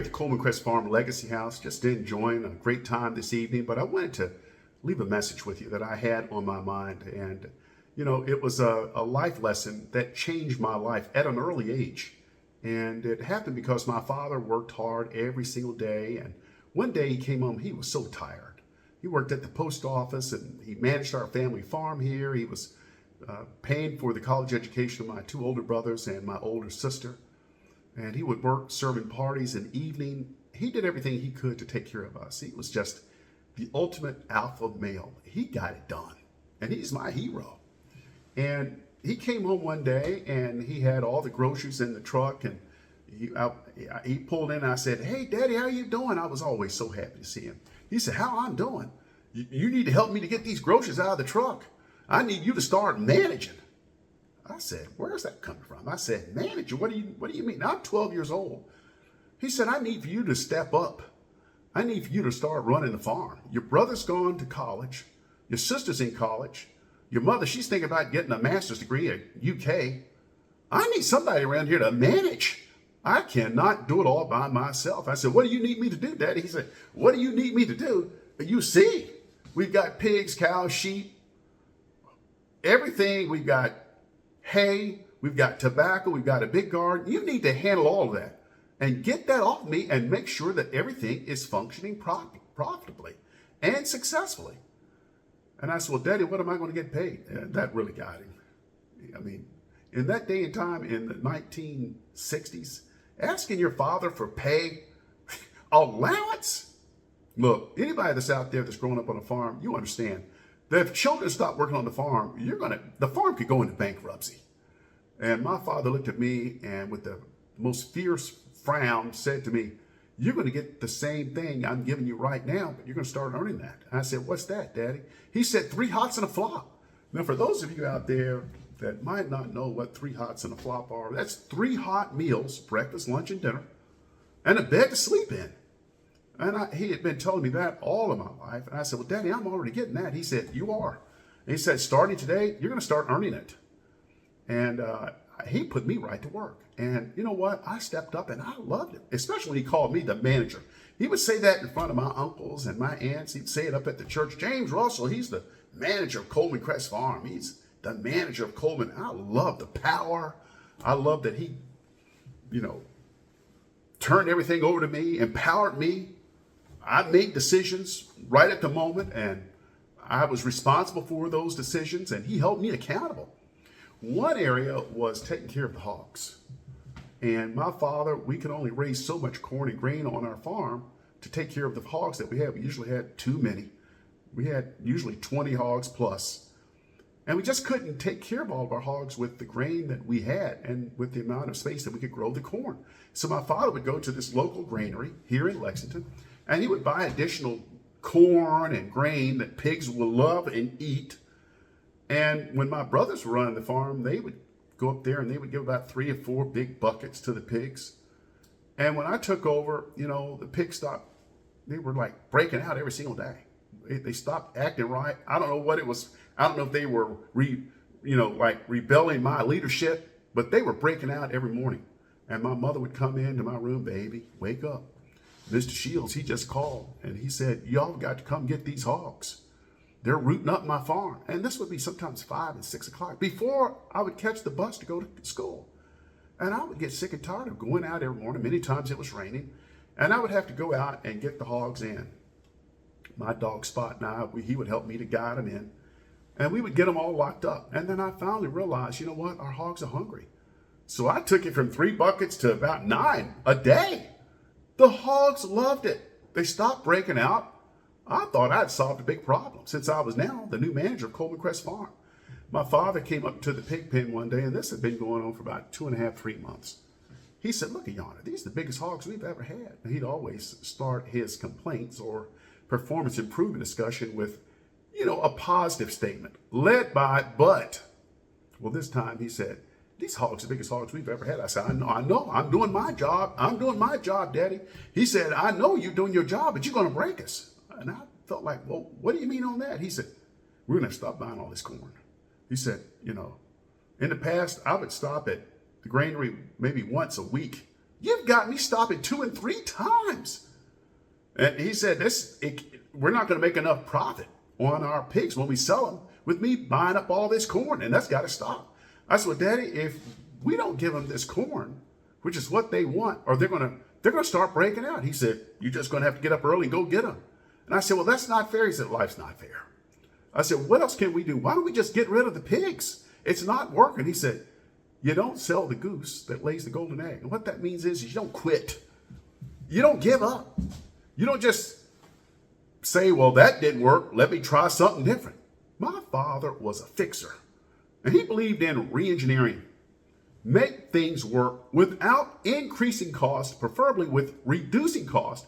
at the Coleman Crest Farm Legacy House, just enjoying a great time this evening, but I wanted to leave a message with you that I had on my mind. And, it was a life lesson that changed my life at an early age. And it happened because my father worked hard every single day. And one day he came home, he was so tired. He worked at the post office and he managed our family farm here. He was paying for the college education of my two older brothers and my older sister. And he would work serving parties in the evening. He did everything he could to take care of us. He was just the ultimate alpha male. He got it done. And he's my hero. And he came home one day and he had all the groceries in the truck. And he pulled in and I said, "Hey, Daddy, how you doing?" I was always so happy to see him. He said, "How I'm doing? You need to help me to get these groceries out of the truck. I need you to start managing." I said, "Where's that coming from?" I said, "Manager, what do you mean? I'm 12 years old." He said, "I need for you to step up. I need for you to start running the farm. Your brother's gone to college. Your sister's in college. Your mother, she's thinking about getting a master's degree at UK. I need somebody around here to manage. I cannot do it all by myself." I said, "What do you need me to do, Daddy?" He said, "What do you need me to do? You see, we've got pigs, cows, sheep, everything. We've got hay, we've got tobacco, we've got a big garden. You need to handle all of that and get that off me and make sure that everything is functioning profitably and successfully." And I said, "Well, Daddy, what am I going to get paid?" And that really got him. I mean, in that day and time in the 1960s, asking your father for pay, allowance. Look, anybody that's out there that's growing up on a farm, you understand that if children stop working on the farm, the farm could go into bankruptcy. And my father looked at me and with the most fierce frown said to me, "You're going to get the same thing I'm giving you right now, but you're going to start earning that." And I said, "What's that, Daddy?" He said, 3 hots and a flop. Now, for those of you out there that might not know what 3 hots and a flop are, that's 3 hot meals, breakfast, lunch, and dinner, and a bed to sleep in. And he had been telling me that all of my life. And I said, "Well, Daddy, I'm already getting that." He said, "You are." And he said, "Starting today, you're going to start earning it." And he put me right to work. And you know what? I stepped up and I loved it, especially when he called me the manager. He would say that in front of my uncles and my aunts. He'd say it up at the church. "James Russell, he's the manager of Coleman Crest Farm. He's the manager of Coleman." I love the power. I love that he, turned everything over to me, empowered me. I made decisions right at the moment, and I was responsible for those decisions, and he held me accountable. One area was taking care of the hogs. And my father, we could only raise so much corn and grain on our farm to take care of the hogs that we had. We usually had too many. We had usually 20 hogs plus. And we just couldn't take care of all of our hogs with the grain that we had and with the amount of space that we could grow the corn. So my father would go to this local granary here in Lexington, and he would buy additional corn and grain that pigs will love and eat. And when my brothers were running the farm, they would go up there and they would give about 3 or 4 big buckets to the pigs. And when I took over, the pigs stopped. They were like breaking out every single day. They stopped acting right. I don't know what it was. I don't know if they were rebelling my leadership, but they were breaking out every morning. And my mother would come into my room, "Baby, wake up. Mr. Shields, he just called and he said, y'all got to come get these hogs. They're rooting up my farm." And this would be sometimes 5 and 6 o'clock before I would catch the bus to go to school. And I would get sick and tired of going out every morning. Many times it was raining. And I would have to go out and get the hogs in. My dog Spot and he would help me to guide them in. And we would get them all locked up. And then I finally realized, you know what? Our hogs are hungry. So I took it from 3 buckets to about 9 a day. The hogs loved it. They stopped breaking out. I thought I'd solved a big problem since I was now the new manager of Coleman Crest Farm. My father came up to the pig pen one day, and this had been going on for about 2.5, 3 months. He said, "Look at yonder, these are the biggest hogs we've ever had." And he'd always start his complaints or performance improvement discussion with, a positive statement led by "but." Well, this time he said, "These hogs are the biggest hogs we've ever had." I said, I know, I'm doing my job. I'm doing my job, Daddy." He said, "I know you're doing your job, but you're going to break us." And I felt like, "Well, what do you mean on that?" He said, "We're going to stop buying all this corn." He said, in the past, I would stop at the granary maybe once a week You've got me stopping 2 and 3 times. And he said, we're not going to make enough profit on our pigs when we sell them with me buying up all this corn, and that's got to stop. I said, well, Daddy, if we don't give them this corn, which is what they want, or they're going to start breaking out. He said, you're just going to have to get up early and go get them. And I said, well, that's not fair. He said, life's not fair. I said, what else can we do? Why don't we just get rid of the pigs? It's not working. He said, you don't sell the goose that lays the golden egg. And what that means is you don't quit. You don't give up. You don't just say, well, that didn't work. Let me try something different. My father was a fixer, and he believed in re-engineering. Make things work without increasing cost, preferably with reducing cost,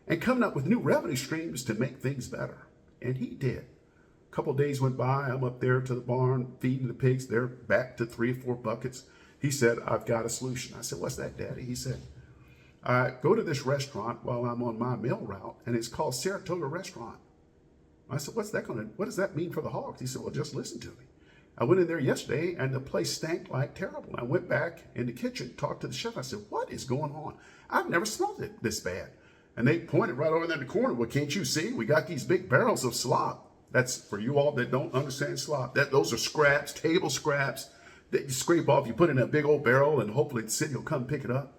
and coming up with new revenue streams to make things better. And he did. A couple of days went by. I'm up there to the barn feeding the pigs. They're back to 3 or 4 buckets. He said, I've got a solution. I said, what's that, Daddy? He said, I go to this restaurant while I'm on my mail route, and it's called Saratoga Restaurant. I said, what does that mean for the hogs? He said, well, just listen to me. I went in there yesterday, and the place stank like terrible. I went back in the kitchen, talked to the chef. I said, what is going on? I've never smelled it this bad. And they pointed right over there in the corner. Well, can't you see? We got these big barrels of slop. That's for you all that don't understand slop. Those are scraps, table scraps that you scrape off. You put in a big old barrel, and hopefully the city will come pick it up.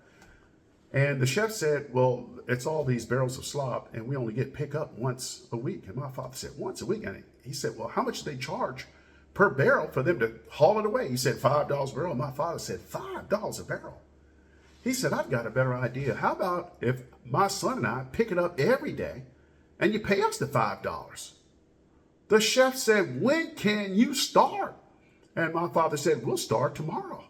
And the chef said, well, it's all these barrels of slop, and we only get pick up once a week. And my father said, once a week? And he said, well, how much do they charge per barrel for them to haul it away? He said, $5 a barrel. My father said, $5 a barrel? He said, I've got a better idea. How about if my son and I pick it up every day, and you pay us the $5? The chef said, when can you start? And my father said, we'll start tomorrow.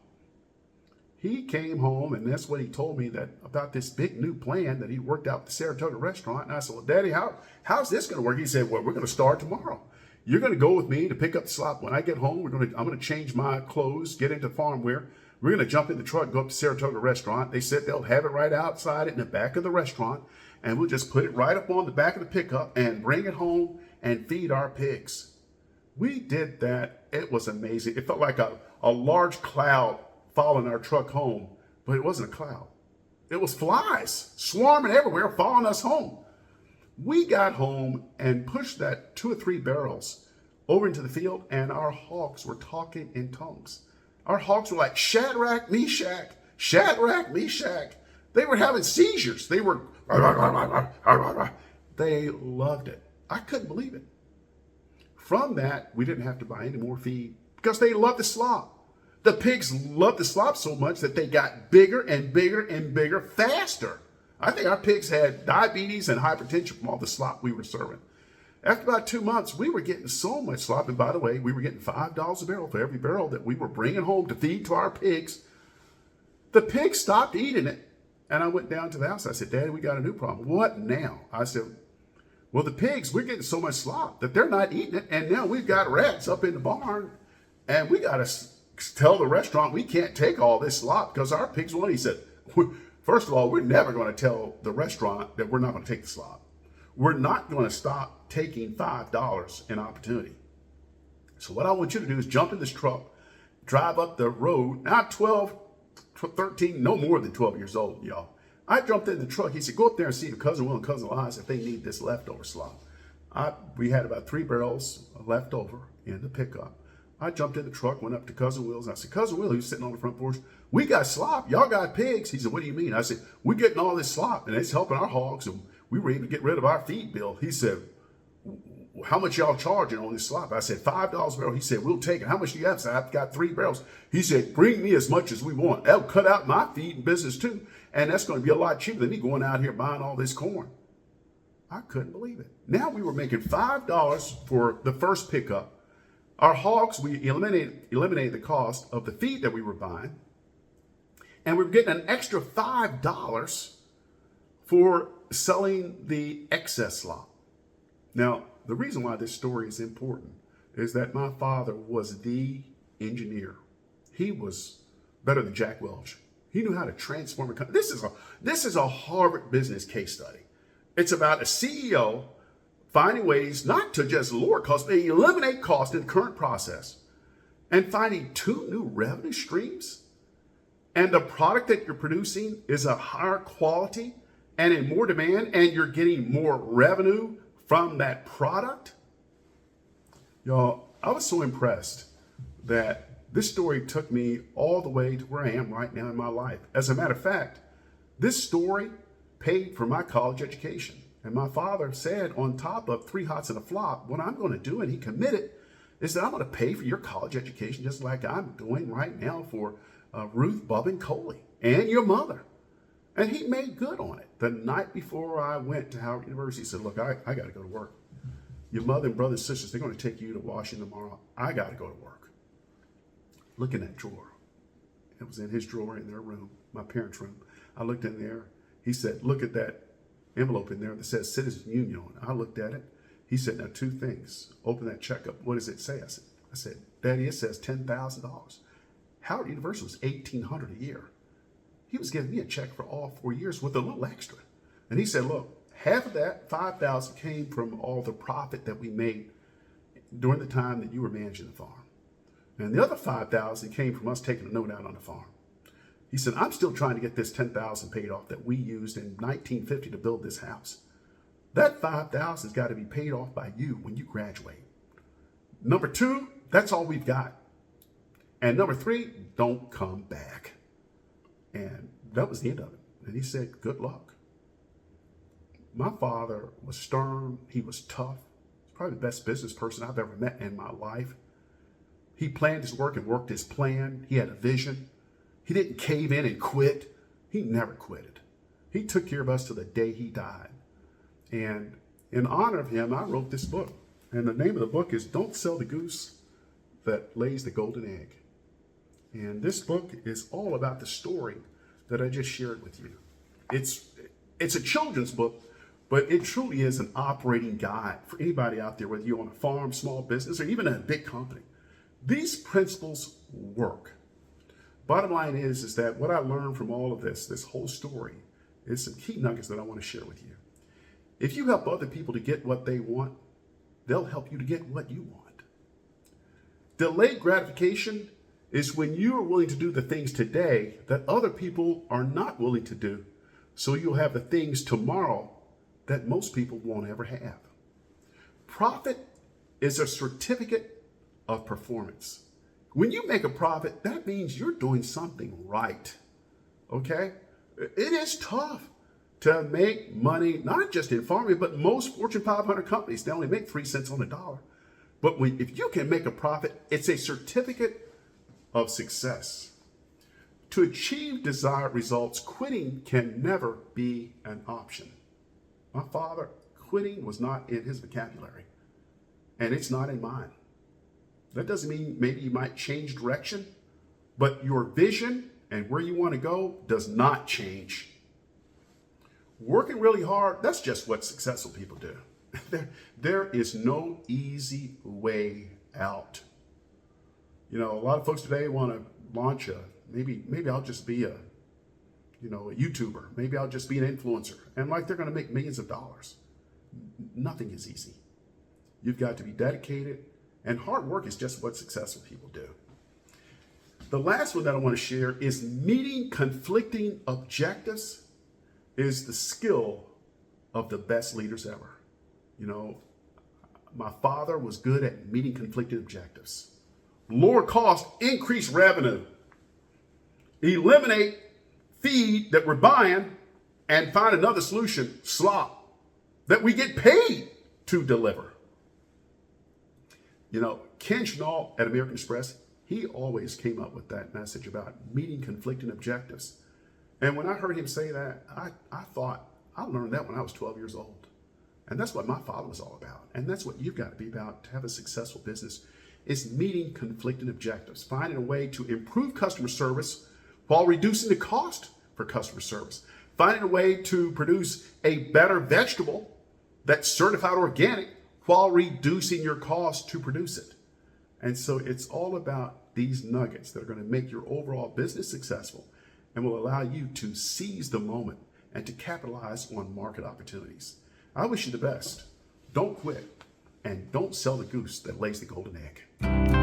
He came home, and that's what he told me about this big new plan that he worked out at the Saratoga restaurant. And I said, well, Daddy, how's this going to work? He said, well, we're going to start tomorrow. You're going to go with me to pick up the slop. When I get home, I'm going to change my clothes, get into farm wear. We're going to jump in the truck, go up to Saratoga restaurant. They said they'll have it right outside in the back of the restaurant, and we'll just put it right up on the back of the pickup and bring it home and feed our pigs. We did that. It was amazing. It felt like a large cloud following our truck home, but it wasn't a cloud. It was flies swarming everywhere, following us home. We got home and pushed that 2 or 3 barrels over into the field, and our hogs were talking in tongues. Our hogs were like, Shadrach, Meshach, Shadrach, Meshach. They were having seizures. They were, they loved it. I couldn't believe it. From that, we didn't have to buy any more feed because they loved the slop. The pigs loved the slop so much that they got bigger and bigger and bigger faster. I think our pigs had diabetes and hypertension from all the slop we were serving. After about 2 months, we were getting so much slop. And by the way, we were getting $5 a barrel for every barrel that we were bringing home to feed to our pigs. The pigs stopped eating it. And I went down to the house. I said, Daddy, we got a new problem. What now? I said, well, the pigs, we're getting so much slop that they're not eating it. And now we've got rats up in the barn. And we got to tell the restaurant we can't take all this slop because our pigs won't. He said, first of all, we're never going to tell the restaurant that we're not going to take the slop. We're not going to stop taking $5 in opportunity. So what I want you to do is jump in this truck, drive up the road, not 12, 13, no more than 12 years old, y'all. I jumped in the truck. He said, go up there and see if Cousin Will and Cousin Eliza if they need this leftover slop. We had about 3 barrels left over in the pickup. I jumped in the truck, went up to Cousin Will's, and I said, Cousin Will, who's sitting on the front porch, we got slop. Y'all got pigs. He said, what do you mean? I said, we're getting all this slop, and it's helping our hogs, and we were able to get rid of our feed bill. He said, how much y'all charging on this slop? I said, $5 a barrel. He said, we'll take it. How much do you have? I said, I've got 3 barrels. He said, bring me as much as we want. That'll cut out my feeding business too, and that's going to be a lot cheaper than me going out here buying all this corn. I couldn't believe it. Now we were making $5 for the first pickup. Our hogs, we eliminated the cost of the feed that we were buying, and we were getting an extra $5 for selling the excess slop. Now, the reason why this story is important is that my father was the engineer. He was better than Jack Welch. He knew how to transform a company. This is a Harvard business case study. It's about a CEO finding ways not to just lower costs, but eliminate costs in the current process, and finding 2 new revenue streams, and the product that you're producing is a higher quality and in more demand, and you're getting more revenue from that product. Y'all, I was so impressed that this story took me all the way to where I am right now in my life. As a matter of fact, this story paid for my college education. And my father said, on top of 3 hots and a flop, what I'm going to do, and he committed, is that I'm going to pay for your college education just like I'm doing right now for Ruth, Bub, and Coley, and your mother. And he made good on it. The night before I went to Howard University, he said, look, I got to go to work. Your mother and brothers and sisters, they're going to take you to Washington tomorrow. I got to go to work. Look in that drawer. It was in his drawer in their room, my parents' room. I looked in there. He said, look at that envelope in there that says Citizen Union on it. I looked at it. He said, now 2 things. Open that check up. What does it say? I said, Daddy, it says $10,000. Howard University was $1,800 a year. He was giving me a check for all 4 years with a little extra. And he said, look, half of that, $5,000, came from all the profit that we made during the time that you were managing the farm. And the other $5,000 came from us taking a note out on the farm. He said, I'm still trying to get this $10,000 paid off that we used in 1950 to build this house. That $5,000 has got to be paid off by you when you graduate. Number 2, that's all we've got. And number 3, don't come back. And that was the end of it. And he said, good luck. My father was stern. He was tough. He's probably the best business person I've ever met in my life. He planned his work and worked his plan. He had a vision. He didn't cave in and quit. He never quitted. He took care of us to the day he died. And in honor of him, I wrote this book. And the name of the book is Don't Sell the Goose That Lays the Golden Egg. And this book is all about the story that I just shared with you. It's a children's book, but it truly is an operating guide for anybody out there, whether you're on a farm, small business, or even a big company. These principles work. Bottom line is that what I learned from all of this whole story, is some key nuggets that I want to share with you. If you help other people to get what they want, they'll help you to get what you want. Delayed gratification is when you are willing to do the things today that other people are not willing to do, so you'll have the things tomorrow that most people won't ever have. Profit is a certificate of performance. When you make a profit, that means you're doing something right, okay? It is tough to make money, not just in farming, but most Fortune 500 companies, they only make 3 cents on the dollar. But if you can make a profit, it's a certificate of success. To achieve desired results, quitting can never be an option. My father, quitting was not in his vocabulary, and it's not in mine. That doesn't mean maybe you might change direction, but your vision and where you want to go does not change. Working really hard, that's just what successful people do. There is no easy way out. You know, a lot of folks today want to launch maybe I'll just be a YouTuber. Maybe I'll just be an influencer. And like they're going to make millions of dollars. Nothing is easy. You've got to be dedicated, and hard work is just what successful people do. The last one that I want to share is meeting conflicting objectives is the skill of the best leaders ever. You know, my father was good at meeting conflicting objectives. Lower cost, increase revenue. Eliminate feed that we're buying and find another solution, slop, that we get paid to deliver. You know, Ken Chenault at American Express, he always came up with that message about meeting conflicting objectives. And when I heard him say that, I thought, I learned that when I was 12 years old. And that's what my father was all about. And that's what you've got to be about to have a successful business, is meeting conflicting objectives, finding a way to improve customer service while reducing the cost for customer service, finding a way to produce a better vegetable that's certified organic while reducing your cost to produce it. And so it's all about these nuggets that are going to make your overall business successful and will allow you to seize the moment and to capitalize on market opportunities. I wish you the best. Don't quit, and don't sell the goose that lays the golden egg.